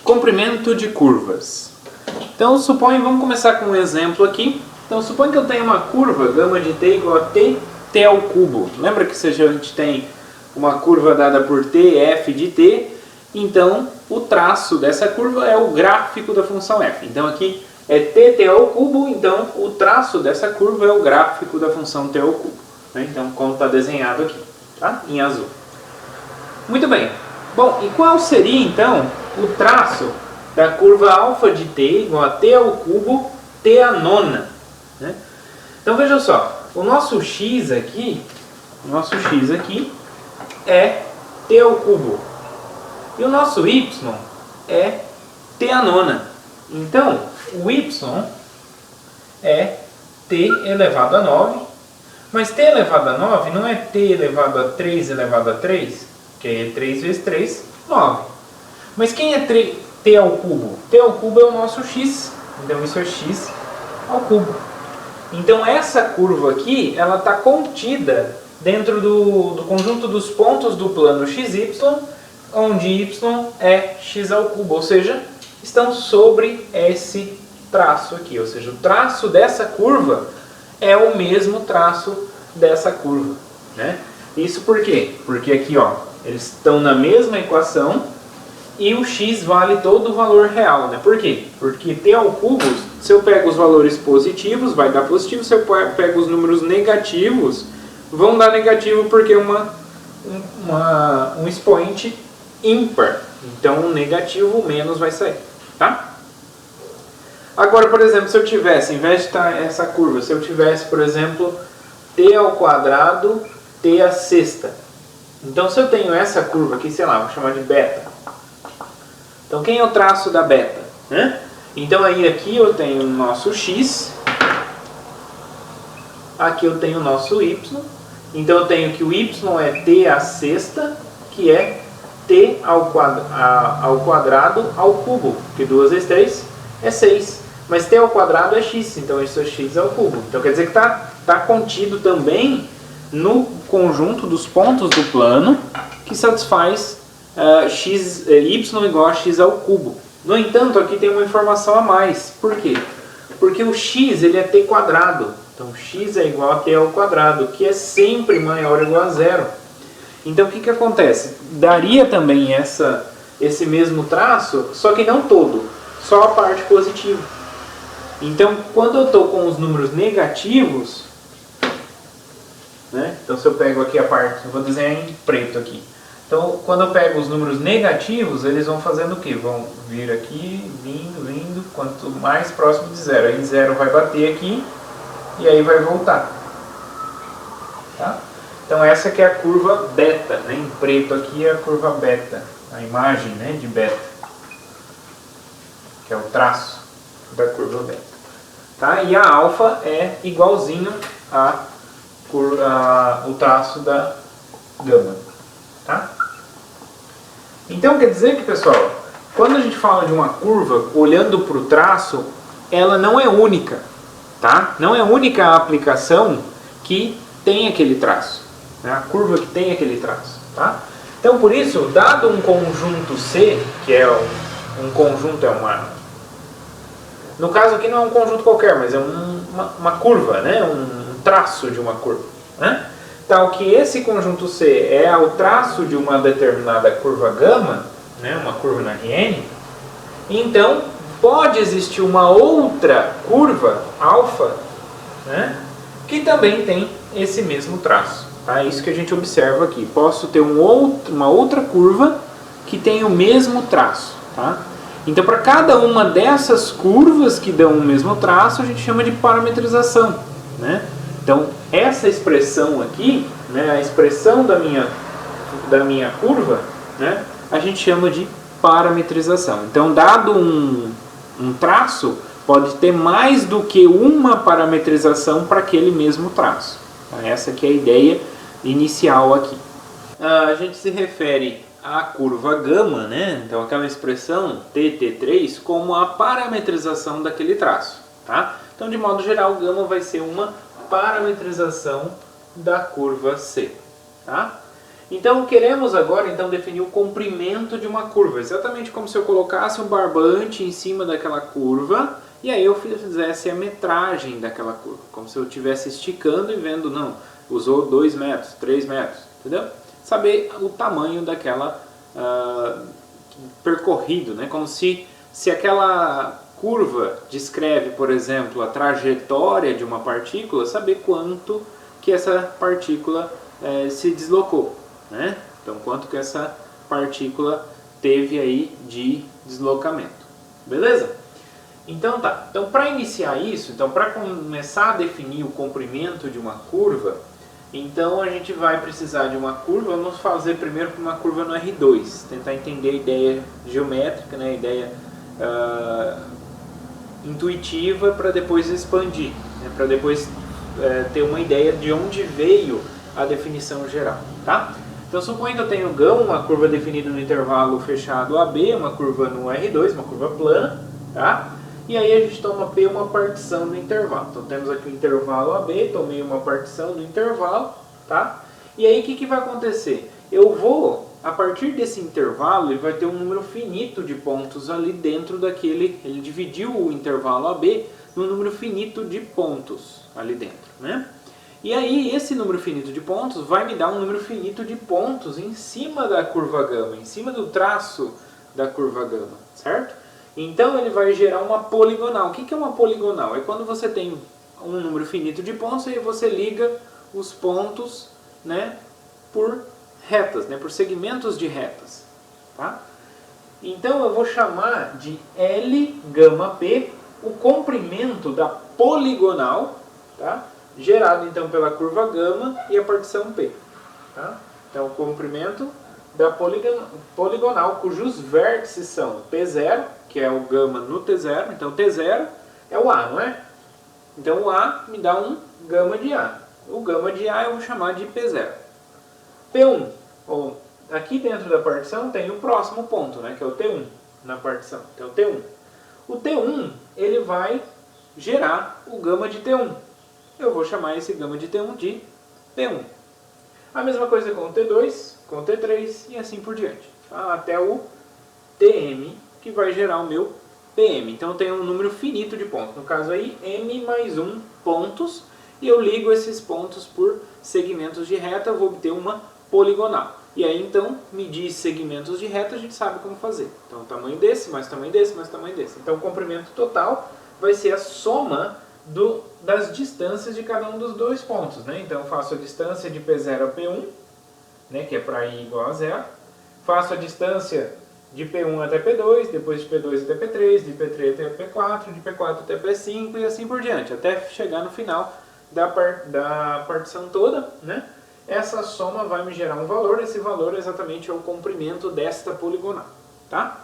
Comprimento de curvas. Então vamos começar com um exemplo aqui. Então suponha que eu tenho uma curva gama de t igual a t ao cubo. Lembra que se a gente tem uma curva dada por t, f de t, então o traço dessa curva é o gráfico da função f. Então aqui é t ao cubo, então o traço dessa curva é o gráfico da função t ao cubo. Então como está desenhado aqui, tá? Em azul. Muito bem. Bom, e qual seria então o traço da curva alfa de t igual a t ao cubo t à nona? Então veja só, o nosso x aqui é t ao cubo. E o nosso y é t à nona. Então, o y é t elevado a 9. Mas t elevado a 9 não é t elevado a 3 elevado a 3, que é 3 vezes 3, 9. Mas quem é t ao cubo? T ao cubo é o nosso x. Então isso é x ao cubo. Então essa curva aqui, ela está contida dentro do conjunto dos pontos do plano xy, onde y é x ao cubo. Ou seja, estão sobre esse traço aqui. Ou seja, o traço dessa curva é o mesmo traço dessa curva. Isso por quê? Porque aqui eles estão na mesma equação e o x vale todo o valor real. Por quê? Porque t ao cubo, se eu pego os valores positivos, vai dar positivo. Se eu pego os números negativos, vão dar negativo porque é um expoente ímpar. Então, o negativo, o menos vai sair. Tá? Agora, por exemplo, se eu tivesse, em vez de estar essa curva, se eu tivesse, por exemplo, t ao quadrado, t à sexta. Então, se eu tenho essa curva aqui, sei lá, vou chamar de beta. Então, quem é o traço da beta? Então, aí aqui eu tenho o nosso x. Aqui eu tenho o nosso y. Então, eu tenho que o y é t à sexta, que é t ao quadrado ao cubo. Porque 2 vezes 3 é 6. Mas t ao quadrado é x, então isso é x ao cubo. Então quer dizer que está contido também no conjunto dos pontos do plano que satisfaz y igual a x ao cubo. No entanto, aqui tem uma informação a mais. Por quê? Porque o x ele é t quadrado. Então x é igual a t ao quadrado, que é sempre maior ou igual a zero. Então o que acontece? Daria também esse mesmo traço, só que não todo, só a parte positiva. Então, quando eu estou com os números negativos, então se eu pego aqui a parte, eu vou desenhar em preto aqui. Então, quando eu pego os números negativos, eles vão fazendo o quê? Vão vir aqui, vindo, quanto mais próximo de zero. Aí zero vai bater aqui e aí vai voltar. Tá? Então, essa aqui é a curva beta. Em preto aqui é a curva beta, a imagem de beta, que é o traço da curva beta. Tá? E a alfa é igualzinho o traço da gama. Tá? Então quer dizer que, pessoal, quando a gente fala de uma curva, olhando para o traço, ela não é única. Tá? Não é a única aplicação que tem aquele traço. A curva que tem aquele traço. Tá? Então por isso, dado um conjunto C, que é um conjunto, no caso aqui não é um conjunto qualquer, mas é uma curva, um traço de uma curva. Tal que esse conjunto C é o traço de uma determinada curva gama, uma curva na Rn, então pode existir uma outra curva, alfa, que também tem esse mesmo traço. É isso que a gente observa aqui. Posso ter uma outra curva que tem o mesmo traço. Tá? Então, para cada uma dessas curvas que dão o mesmo traço, a gente chama de parametrização. Então, essa expressão aqui, a expressão da minha curva, a gente chama de parametrização. Então, dado um traço, pode ter mais do que uma parametrização para aquele mesmo traço. Essa aqui é a ideia inicial aqui. A gente se refere à curva gama, então aquela expressão tt3, como a parametrização daquele traço. Tá? Então, de modo geral, gama vai ser uma parametrização da curva C. Tá? Então queremos agora definir o comprimento de uma curva, exatamente como se eu colocasse um barbante em cima daquela curva e aí eu fizesse a metragem daquela curva, como se eu estivesse esticando e vendo, não, usou 2 metros, 3 metros, entendeu? Saber o tamanho daquela percorrido, né? Como se aquela curva descreve, por exemplo, a trajetória de uma partícula, saber quanto que essa partícula se deslocou, né? Então, quanto que essa partícula teve aí de deslocamento, beleza? Então tá, então para iniciar isso, para começar a definir o comprimento de uma curva, então a gente vai precisar de uma curva. Vamos fazer primeiro com uma curva no R2, tentar entender a ideia geométrica, né, a ideia intuitiva, para depois expandir, né, para depois ter uma ideia de onde veio a definição geral, tá? Então suponha que eu tenho γ, uma curva definida no intervalo fechado AB, uma curva no R2, uma curva plana, tá? E aí a gente toma P uma partição do intervalo. Então temos aqui o intervalo AB, tomei uma partição do intervalo, tá? E aí o que vai acontecer? Eu vou, a partir desse intervalo, ele vai ter um número finito de pontos ali dentro daquele, ele dividiu o intervalo AB num número finito de pontos ali dentro, né? E aí esse número finito de pontos vai me dar um número finito de pontos em cima da curva γ, em cima do traço da curva γ, certo? Então ele vai gerar uma poligonal. O que é uma poligonal? É quando você tem um número finito de pontos e você liga os pontos, né, por retas, né, por segmentos de retas. Tá? Então eu vou chamar de Lγp o comprimento da poligonal, tá, gerado então pela curva γ e a partição P. Tá? Então o comprimento da poligonal, cujos vértices são P0, que é o γ no T0, então T0 é o A, não é? Então o A me dá um γ de A. O γ de A eu vou chamar de P0. P1, aqui dentro da partição tem o próximo ponto, né, que é o T1 na partição, então T1. O T1 ele vai gerar o γ de T1. Eu vou chamar esse γ de T1 de P1. A mesma coisa com o T2, com o T3 e assim por diante, até o Tm, que vai gerar o meu Pm. Então eu tenho um número finito de pontos, no caso aí m mais 1 pontos, e eu ligo esses pontos por segmentos de reta, eu vou obter uma poligonal. E aí então, medir segmentos de reta a gente sabe como fazer. Então o tamanho desse, mais tamanho desse, mais tamanho desse. Então o comprimento total vai ser a soma das distâncias de cada um dos dois pontos, né? Então eu faço a distância de P0 a P1, né, que é para I igual a 0. Faço a distância de P1 até P2, depois de P2 até P3, de P3 até P4, de P4 até P5 e assim por diante, até chegar no final da partição toda, né? Essa soma vai me gerar um valor, esse valor exatamente é o comprimento desta poligonal, tá?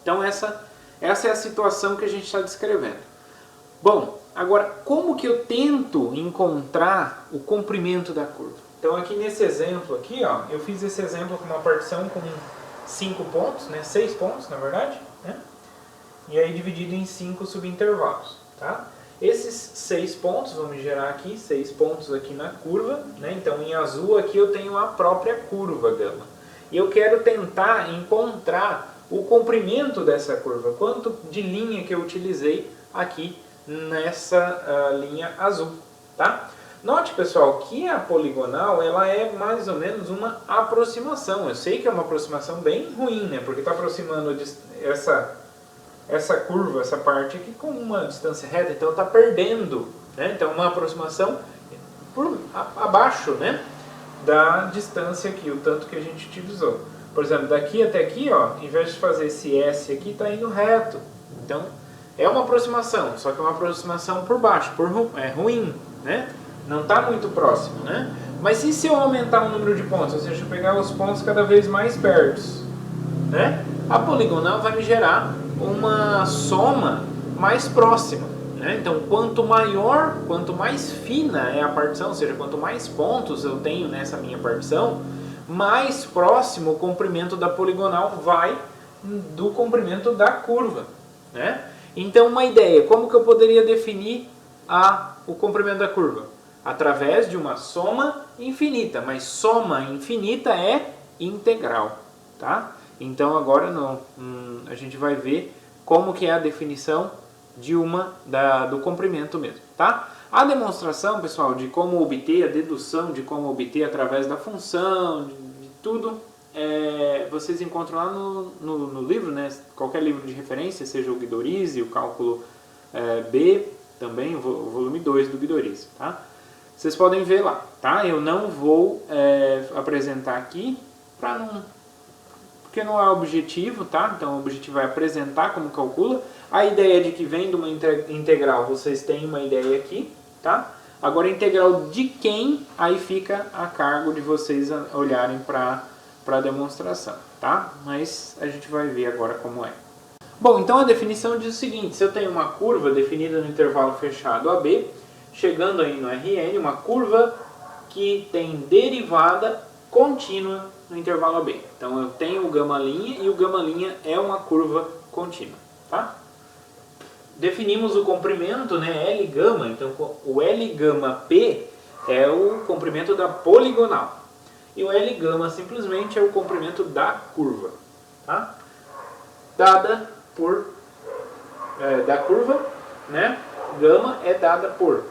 Então essa é a situação que a gente está descrevendo. Bom, agora como que eu tento encontrar o comprimento da curva? Então aqui nesse exemplo aqui, ó, eu fiz esse exemplo com uma partição com 5 pontos, né, 6 pontos na verdade, né? E aí dividido em 5 subintervalos, tá? Esses 6 pontos, vamos gerar aqui 6 pontos aqui na curva, né? Então em azul aqui eu tenho a própria curva γ. E eu quero tentar encontrar o comprimento dessa curva, quanto de linha que eu utilizei aqui nessa linha azul, tá? Note, pessoal, que a poligonal ela é mais ou menos uma aproximação. Eu sei que é uma aproximação bem ruim, né? Porque está aproximando essa curva, essa parte aqui com uma distância reta, então está perdendo, né? Então uma aproximação abaixo, né, da distância aqui, o tanto que a gente utilizou. Por exemplo, daqui até aqui, ó, em vez de fazer esse S aqui, está indo reto. Então é uma aproximação, só que é uma aproximação por baixo, é ruim, né? Não está muito próximo, né? Mas e se eu aumentar o número de pontos, ou seja, eu pegar os pontos cada vez mais perto, né? A poligonal vai me gerar uma soma mais próxima, né? Então, quanto maior, quanto mais fina é a partição, ou seja, quanto mais pontos eu tenho nessa minha partição, mais próximo o comprimento da poligonal vai do comprimento da curva, né? Então, uma ideia, como que eu poderia definir o comprimento da curva? Através de uma soma infinita, mas soma infinita é integral, tá? Então agora a gente vai ver como que é a definição de do comprimento mesmo, tá? A demonstração, pessoal, de como obter, a dedução de como obter através da função, de tudo, vocês encontram lá no livro, né? Qualquer livro de referência, seja o Guidorizi, o cálculo B, também o volume 2 do Guidorizi, tá? Vocês podem ver lá, tá? Eu não vou apresentar aqui, porque não é objetivo, tá? Então o objetivo é apresentar como calcula. A ideia de que vem de uma integral, vocês têm uma ideia aqui, tá? Agora a integral de quem, aí fica a cargo de vocês olharem para a demonstração, tá? Mas a gente vai ver agora como é. Bom, então a definição diz o seguinte: se eu tenho uma curva definida no intervalo fechado AB, chegando aí no Rn, uma curva que tem derivada contínua no intervalo AB. Então eu tenho o γ' e o γ' é uma curva contínua, tá? Definimos o comprimento, né, Lγ, então o Lγp é o comprimento da poligonal. E o Lγ simplesmente é o comprimento da curva, tá? Dada por da curva, né? Γ é dada por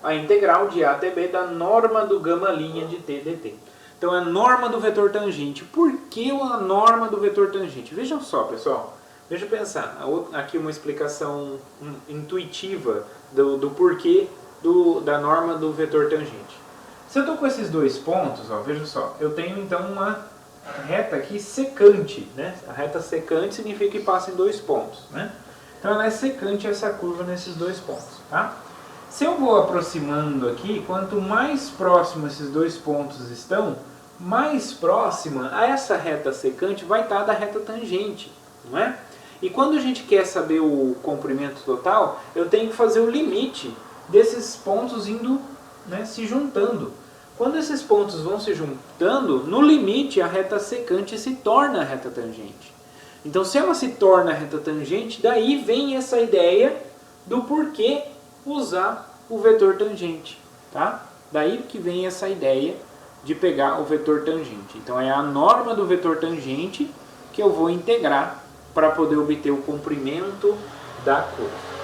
a integral de A até B da norma do γ' de t dt. Então é a norma do vetor tangente. Por que a norma do vetor tangente? Vejam só, pessoal. Deixa eu pensar. Aqui uma explicação intuitiva do porquê da norma do vetor tangente. Se eu estou com esses dois pontos, ó, veja só, eu tenho então uma reta aqui secante, né? A reta secante significa que passa em dois pontos, né? Então ela é secante essa curva nesses dois pontos, tá? Se eu vou aproximando aqui, quanto mais próximo esses dois pontos estão, mais próxima a essa reta secante vai estar da reta tangente, não é? E quando a gente quer saber o comprimento total, eu tenho que fazer o limite desses pontos indo, né, se juntando. Quando esses pontos vão se juntando, no limite a reta secante se torna a reta tangente. Então se ela se torna a reta tangente, daí vem essa ideia do porquê usar o vetor tangente, tá? Daí que vem essa ideia de pegar o vetor tangente. Então é a norma do vetor tangente que eu vou integrar para poder obter o comprimento da curva.